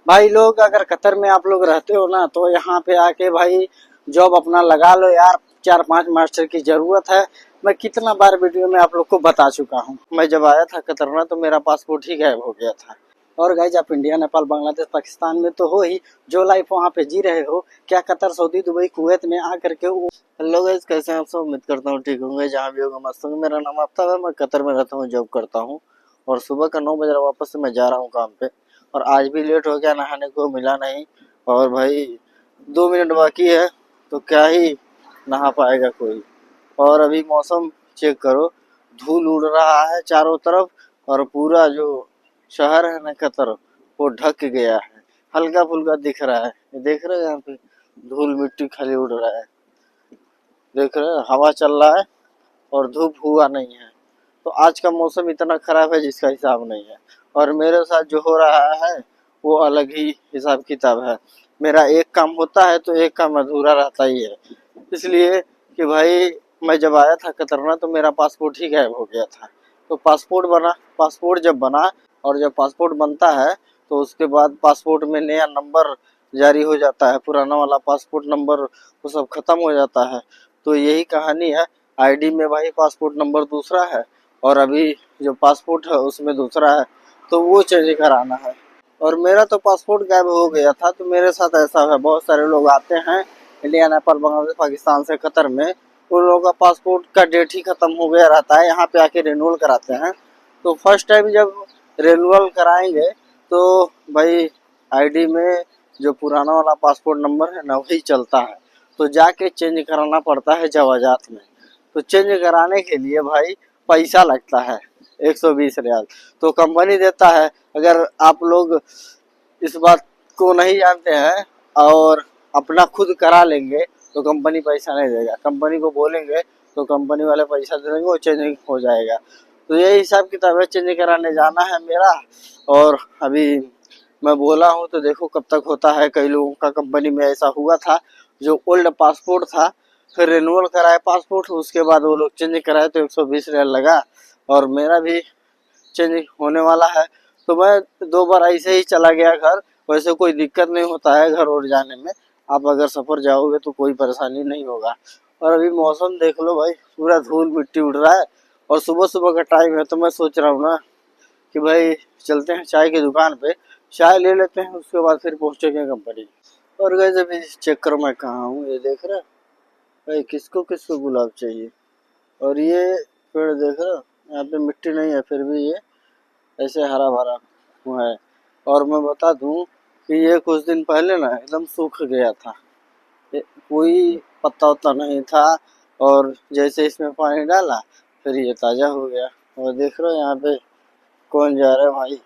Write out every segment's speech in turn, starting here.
भाई लोग अगर कतर में आप लोग रहते हो ना तो यहाँ पे आके भाई जॉब अपना लगा लो यार। 4-5 मास्टर की जरूरत है। मैं कितना बार वीडियो में आप लोग को बता चुका हूँ। मैं जब आया था कतर में तो मेरा पासपोर्ट ही गायब हो गया था। और गाइज आप इंडिया, नेपाल, बांग्लादेश, पाकिस्तान में तो हो ही, जो लाइफ वहाँ पे जी रहे हो, क्या कतर, सऊदी, दुबई, कुवैत में आकर के हेलो गाइज, कैसे हैं आप सब? उम्मीद करता हूँ ठीक होंगे, जहाँ भी होगा मस्त होंगे। मेरा नाम आफ्ताब है, मैं कतर में रहता हूँ, जॉब करता हूँ और सुबह का 9 बजे वापस से मैं जा रहा हूँ काम पे। और आज भी लेट हो गया, नहाने को मिला नहीं। और भाई 2 मिनट बाकी है तो क्या ही नहा पाएगा कोई। और अभी मौसम चेक करो, धूल उड़ रहा है चारों तरफ और पूरा जो शहर है ना कतर, वो ढक गया है। हल्का फुल्का दिख रहा है, ये देख रहे हो यहाँ पे धूल मिट्टी खाली उड़ रहा है, देख रहे हो हवा चल रहा है और धूप हुआ नहीं है। तो आज का मौसम इतना खराब है जिसका हिसाब नहीं है। और मेरे साथ जो हो रहा है वो अलग ही हिसाब किताब है। मेरा एक काम होता है तो एक काम अधूरा रहता ही है। इसलिए कि भाई मैं जब आया था कतर में तो मेरा पासपोर्ट ही गायब हो गया था। तो पासपोर्ट बना, पासपोर्ट जब बना और जब पासपोर्ट बनता है तो उसके बाद पासपोर्ट में नया नंबर जारी हो जाता है, पुराना वाला पासपोर्ट नंबर वो सब खत्म हो जाता है। तो यही कहानी है। आईडी में भाई पासपोर्ट नंबर दूसरा है और अभी जो पासपोर्ट है उसमें दूसरा है, तो वो चेंज कराना है। और मेरा तो पासपोर्ट गायब हो गया था। तो मेरे साथ ऐसा है, बहुत सारे लोग आते हैं इंडिया, नेपाल, बांग्लादेश, पाकिस्तान से कतर में, उन लोगों का पासपोर्ट का डेट ही खत्म हो गया रहता है, यहाँ पे आके रिन्यूअल कराते हैं। तो फर्स्ट टाइम जब रिन्यूअल कराएंगे तो भाई आईडी में जो पुराना वाला पासपोर्ट नंबर है ना वही चलता है, तो जाके चेंज कराना पड़ता है जवाजात में। तो चेंज कराने के लिए भाई पैसा लगता है 120 रियाल, तो कंपनी देता है। अगर आप लोग इस बात को नहीं जानते हैं और अपना खुद करा लेंगे तो कंपनी पैसा नहीं देगा, कंपनी को बोलेंगे तो कंपनी वाले पैसा दे देंगे, वो चेंज हो जाएगा। तो यही हिसाब किताब है, चेंज कराने जाना है मेरा। और अभी मैं बोला हूँ तो देखो कब तक होता है। कई लोगों का कंपनी में ऐसा हुआ था, जो ओल्ड पासपोर्ट था फिर रिन्यूअल कराए पासपोर्ट, उसके बाद वो लोग चेंज कराए तो 120 रियाल लगा। और मेरा भी चेंज होने वाला है। तो मैं 2 बार ऐसे ही चला गया घर। वैसे कोई दिक्कत नहीं होता है घर और जाने में, आप अगर सफर जाओगे तो कोई परेशानी नहीं होगा। और अभी मौसम देख लो भाई, पूरा धूल मिट्टी उड़ रहा है और सुबह सुबह का टाइम है। तो मैं सोच रहा हूँ ना कि भाई चलते हैं चाय की दुकान पे, चाय ले लेते हैं, उसके बाद फिर पहुंचेंगे कंपनी। और गए अभी चेक करो मैं कहाँ हूँ, ये देख रहा भाई, किसको किसको गुलाब चाहिए। और ये पेड़ देख रहे हो, यहाँ पे मिट्टी नहीं है फिर भी ये ऐसे हरा भरा हुआ है। और मैं बता दूं कि ये कुछ दिन पहले ना एकदम सूख गया था, कोई पत्ता वत्ता नहीं था। और जैसे इसमें पानी डाला फिर ये ताज़ा हो गया। और देख रहे हो यहाँ पे कौन जा रहा है भाई,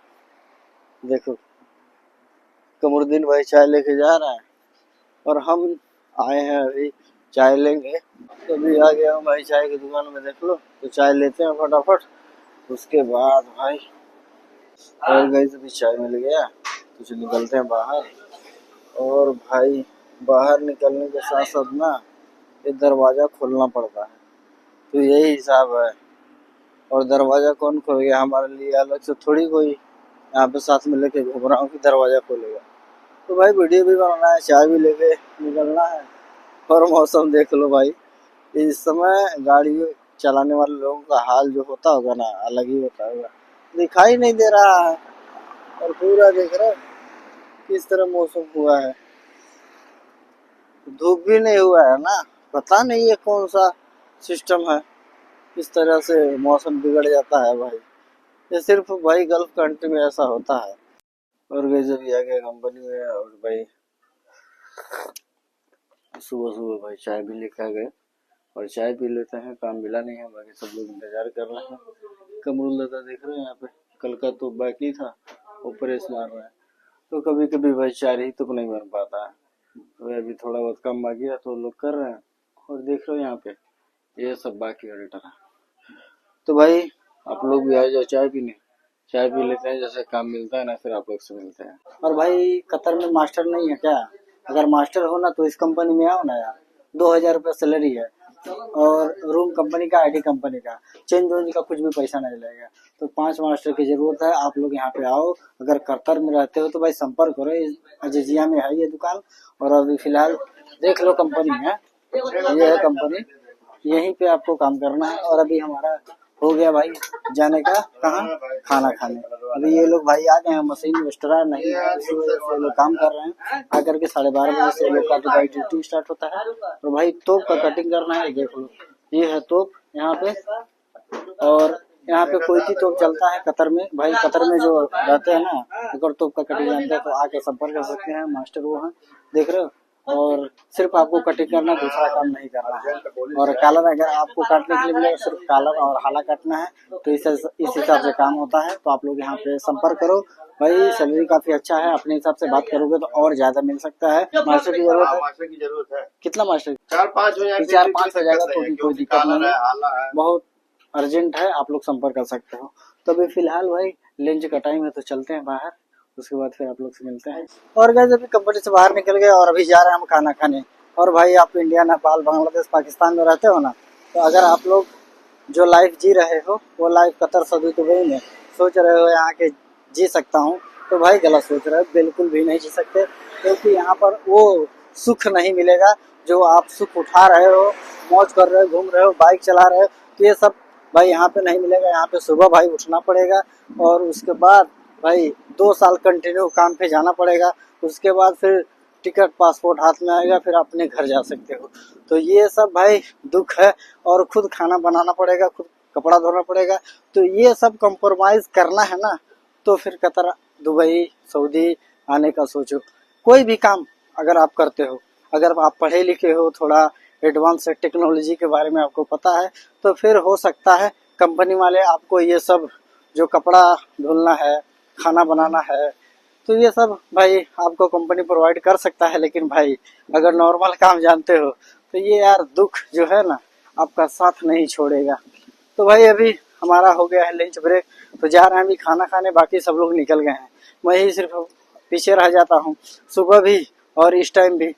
देखो कमरुद्दीन भाई चाय लेके जा रहा है और हम आए हैं अभी चाय लेंगे। तो अभी आ गया हूँ भाई चाय की दुकान में, देख लो। तो चाय लेते हैं फटाफट, उसके बाद भाई और गई अभी चाय मिल गया तो चलो निकलते हैं बाहर। और भाई बाहर निकलने के साथ साथ ना ये दरवाज़ा खोलना पड़ता है, तो यही हिसाब है। और दरवाज़ा कौन खोलेगा हमारे लिए, अलग से थोड़ी कोई यहाँ पे साथ में लेके घूम रहा हूँ कि दरवाज़ा खोलेगा। तो भाई वीडियो भी बनाना है, चाय भी लेके निकलना है। और मौसम देख लो भाई, इस समय गाड़ी चलाने वाले लोगों का हाल जो होता होगा ना अलग ही होता होगा। दिखाई नहीं दे रहा है और पूरा देख रहे हो किस तरह मौसम हुआ है, धूप भी नहीं हुआ है ना। पता नहीं ये कौन सा सिस्टम है, किस तरह से मौसम बिगड़ जाता है भाई। ये सिर्फ भाई गल्फ कंट्री में ऐसा होता है। और गए जब आ गया कंपनी में, और भाई सुबह सुबह भाई चाय भी लेकर आ गए और चाय पी लेते हैं। काम मिला नहीं है, बाकी सब लोग इंतजार कर रहे हैं। कमरुल दादा देख रहे हैं यहाँ पे, कल का तो बाकी था, वो प्रेस मार रहा है। तो कभी कभी भाई चार ही तुक नहीं बन पाता है, तो अभी थोड़ा बहुत कम बाकी है तो लोग कर रहे हैं। और देख रहे हो यहाँ पे ये सब बाकी ऑडिटर है। तो भाई आप लोग भी आ जाओ चाय पीने, चाय पी लेते हैं, जैसे काम मिलता है ना फिर आप लोग से मिलते हैं। और भाई कतर में मास्टर नहीं है क्या? अगर मास्टर हो ना तो इस कंपनी में आओ ना यार, 2000 रुपये सैलरी है। और रूम कंपनी का, आईडी कंपनी का, चेंज वेंज का कुछ भी पैसा नहीं लगेगा। तो 5 मास्टर की जरूरत है, आप लोग यहाँ पे आओ। अगर कतर में रहते हो तो भाई संपर्क करो, अजीजिया में है ये दुकान। और अभी फिलहाल देख लो कंपनी है, ये है कंपनी, यहीं पे आपको काम करना है। और अभी हमारा हो गया भाई जाने का, कहाँ, खाना खाने। अभी ये लोग भाई आ गए हैं, मशीन एक्स्ट्रा नहीं है, इसी वजह से लोग काम कर रहे हैं। आकर के 12:30 बजे से लोग का तो भाई ड्यूटी स्टार्ट होता है। तो भाई तोप का कटिंग करना है, देख लो ये है तोप यहाँ पे। और यहाँ पे कोई भी तोप चलता है कतर में भाई, कतर में जो रहते हैं ना, अगर तोप का कटिंग जानते हैं तो आके संपर्क कर सकते हैं। मास्टर वो है, देख रहे हो। और सिर्फ आपको कटिंग करना, दूसरा काम नहीं करना है। और कॉलर अगर आपको काटने के लिए मिलेगा, सिर्फ कॉलर और हाला काटना है। तो इस हिसाब से काम होता है। तो आप लोग यहाँ पे संपर्क करो भाई, सैलरी काफी अच्छा है, अपने हिसाब से बात करोगे तो और ज्यादा मिल सकता है। मास्टर की जरूरत है, कितना मास्टर? 4-5 हो जाएगा तो भी कोई दिक्कत नहीं है, बहुत अर्जेंट है, आप लोग संपर्क कर सकते हो। तो अभी फिलहाल भाई लंच का टाइम है, तो चलते हैं बाहर, उसके बाद फिर आप लोग से मिलते हैं। और गाइस अभी कंपनी से बाहर निकल गए और अभी जा रहे हैं हम खाना खाने। और भाई आप इंडिया, नेपाल, बांग्लादेश, पाकिस्तान में रहते हो ना, तो अगर आप लोग जो लाइफ जी रहे हो वो लाइफ कतर, सऊदी, दुबई में सोच रहे हो यहाँ के जी सकता हूँ, तो भाई गलत सोच रहे हो, बिल्कुल भी नहीं जी सकते। क्योंकि यहाँ पर वो सुख नहीं मिलेगा जो आप सुख उठा रहे हो, मौज कर रहे हो, घूम रहे हो, बाइक चला रहे हो, तो ये सब भाई यहाँ पे नहीं मिलेगा। यहाँ पे सुबह भाई उठना पड़ेगा और उसके बाद भाई 2 साल कंटिन्यू काम पे जाना पड़ेगा। उसके बाद फिर टिकट, पासपोर्ट हाथ में आएगा, फिर अपने घर जा सकते हो। तो ये सब भाई दुख है। और खुद खाना बनाना पड़ेगा, खुद कपड़ा धोना पड़ेगा। तो ये सब कॉम्प्रोमाइज करना है ना, तो फिर कतर, दुबई, सऊदी आने का सोचो। कोई भी काम अगर आप करते हो, अगर आप पढ़े लिखे हो, थोड़ा एडवांस टेक्नोलॉजी के बारे में आपको पता है, तो फिर हो सकता है कंपनी वाले आपको ये सब जो कपड़ा धुलना है, खाना बनाना है, तो ये सब भाई आपको कंपनी प्रोवाइड कर सकता है। लेकिन भाई अगर नॉर्मल काम जानते हो तो ये यार दुख जो है ना, आपका साथ नहीं छोड़ेगा। तो भाई अभी हमारा हो गया है लंच ब्रेक, तो जा रहे हैं अभी खाना खाने, बाकी सब लोग निकल गए हैं, मैं ही सिर्फ पीछे रह जाता हूँ, सुबह भी और इस टाइम भी।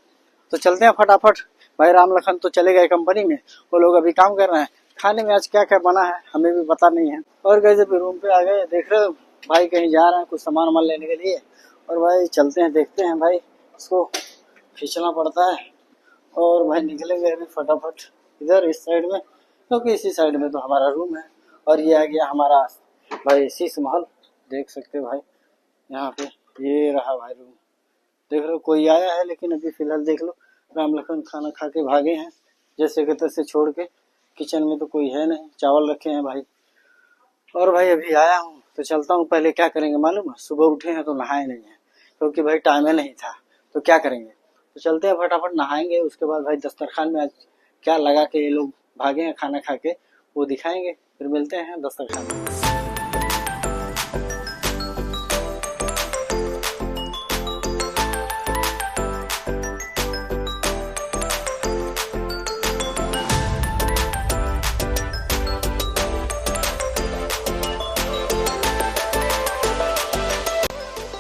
तो चलते हैं फटाफट। भाई राम लखन तो चले गए कंपनी में, वो लोग अभी काम कर रहे हैं। खाने में आज क्या क्या बना है हमें भी पता नहीं है। और गए अभी रूम पे आ गए, देख रहे हो भाई कहीं जा रहे हैं कुछ सामान वामान लेने के लिए। और भाई चलते हैं, देखते हैं भाई, इसको खींचना पड़ता है। और भाई निकलेंगे अभी फटाफट इधर इस साइड में, क्योंकि इसी साइड में तो हमारा रूम है। और ये आ गया हमारा भाई शीश महल, देख सकते हो भाई यहाँ पे, ये रहा भाई रूम। देख लो कोई आया है, लेकिन अभी फिलहाल देख लो राम लखन खाना खा के भागे हैं जैसे कि तैसे छोड़ के। किचन में तो कोई है नहीं, चावल रखे हैं भाई। और भाई अभी आया हूँ तो चलता हूँ। पहले क्या करेंगे मालूम है, सुबह उठे हैं तो नहाए नहीं है, क्योंकि भाई टाइम ही नहीं था। तो क्या करेंगे, तो चलते हैं फटाफट नहाएंगे। उसके बाद भाई दस्तरखान में आज क्या लगा के ये लोग भागे हैं खाना खा के, वो दिखाएंगे। फिर मिलते हैं दस्तरखान में।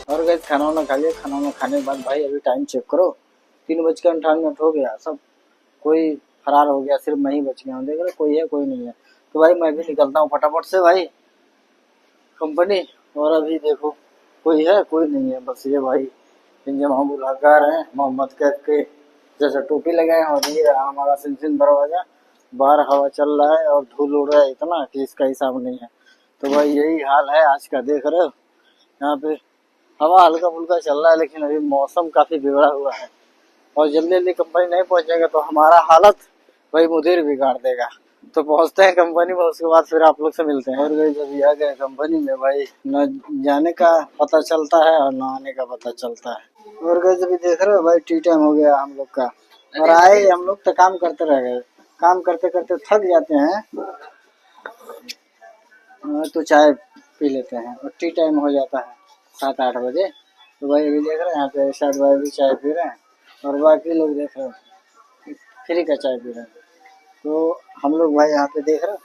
और गैस खाना वाना खा लिया, खाना वाना खाने के बाद भाई अभी टाइम चेक करो, 3:58 हो गया। सब कोई फरार हो गया, सिर्फ मैं ही बच गया हूँ। देख रहे कोई है कोई नहीं है। तो भाई मैं भी निकलता हूँ फटाफट से भाई कंपनी। और अभी देखो कोई है कोई नहीं है, बस ये भाई इंजमामुल हकार है, मोहम्मद कैफ के जैसे टोपी लगाए हैं। और ये हमारा सिंसिन दरवाजा, बाहर हवा चल रहा है और धूल उड़ रहा है इतना कि इसका हिसाब नहीं है। तो भाई यही हाल है आज का, देख रहे हो यहाँ पे हवा हल्का फुल्का चल रहा है, लेकिन अभी मौसम काफी बिगड़ा हुआ है। और जल्दी जल्दी कंपनी नहीं पहुंचेगा तो हमारा हालत भाई मुदीर बिगाड़ देगा। तो पहुंचते हैं कंपनी में, उसके बाद फिर आप लोग से मिलते हैं। और जब आ गए कंपनी में भाई, न जाने का पता चलता है और न आने का पता चलता है। और जब देख रहे हो भाई टी टाइम हो गया हम लोग का, और आए हम लोग तो काम करते रह गए, काम करते करते थक जाते हैं तो चाय पी लेते हैं और टी टाइम हो जाता है 7-8 बजे। तो भाई अभी देख रहे हैं यहाँ पे इरशाद भाई भी चाय पी रहे हैं और बाकी लोग देख रहे हो फ्री का चाय पी रहे हैं। तो हम लोग भाई यहाँ पे देख रहे हो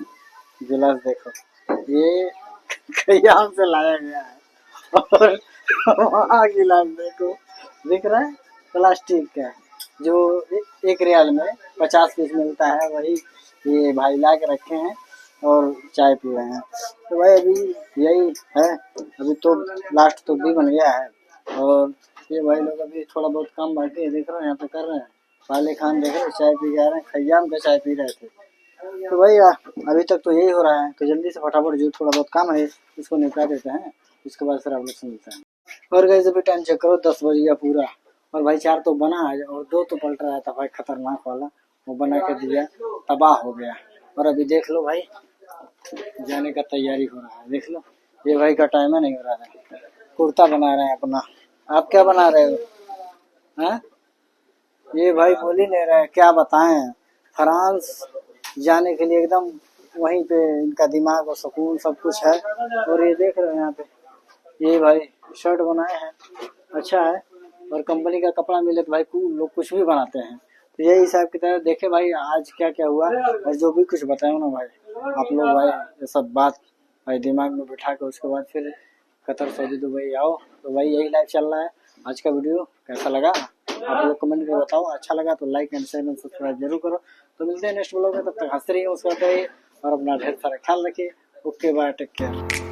गिलास, देखो ये खयाम से लाया गया है। और वहाँ गिलास देखो, दिख रहा है प्लास्टिक का। जो 1 रियाल में 50 पीस मिलता है, वही ये भाई ला के रखे हैं और चाय पी रहे हैं। तो भाई अभी यही है, अभी तो लास्ट तो भी बन गया है और ये भाई लोग अभी थोड़ा बहुत काम बाकी है, देख रहे हो यहाँ पे कर रहे हैं। वाले खान देख रहे हो चाय पी के आ रहे हैं, खयाम का चाय पी रहे थे। तो भाई अभी तक तो यही हो रहा है, तो जल्दी से फटाफट जो थोड़ा बहुत काम है इसको निपटा देते हैं, उसके बाद फिर आप लोग से मिलते हैं। और गाइस अभी टाइम चेक करो 10 बज गया पूरा, और भाई 4 तो बना है और 2 तो पलट रहा था भाई खतरनाक वाला, वो बना के दिया, तबाह हो गया। और अभी देख लो भाई जाने का तैयारी हो रहा है, देख लो ये भाई का टाइम है नहीं हो रहा है, कुर्ता बना रहे हैं अपना। आप क्या बना रहे हो हैं? ये भाई बोल ही नहीं रहे, क्या बताएं। फ्रांस जाने के लिए एकदम वहीं पे इनका दिमाग और सुकून सब कुछ है। और ये देख रहे हैं यहाँ पे, ये भाई शर्ट बनाए हैं, अच्छा है। और कंपनी का कपड़ा मिले तो भाई लोग कुछ भी बनाते हैं। तो यही हिसाब की तरह देखे भाई आज क्या क्या हुआ, और जो भी कुछ बताया ना भाई आप लोग भाई ये सब बात भाई दिमाग में बिठा के उसके बाद फिर कतर सऊदी दुबई आओ। तो भाई यही लाइफ चल रहा है। आज का वीडियो कैसा लगा आप लोग कमेंट में बताओ, अच्छा लगा तो like and share and subscribe जरूर करो। तो मिलते हैं नेक्स्ट व्लॉग में, तब तक हंसते रहिए, मुस्कुराते रहिए और अपना ढेर सारा ख्याल रखिए। Okay bye, take care.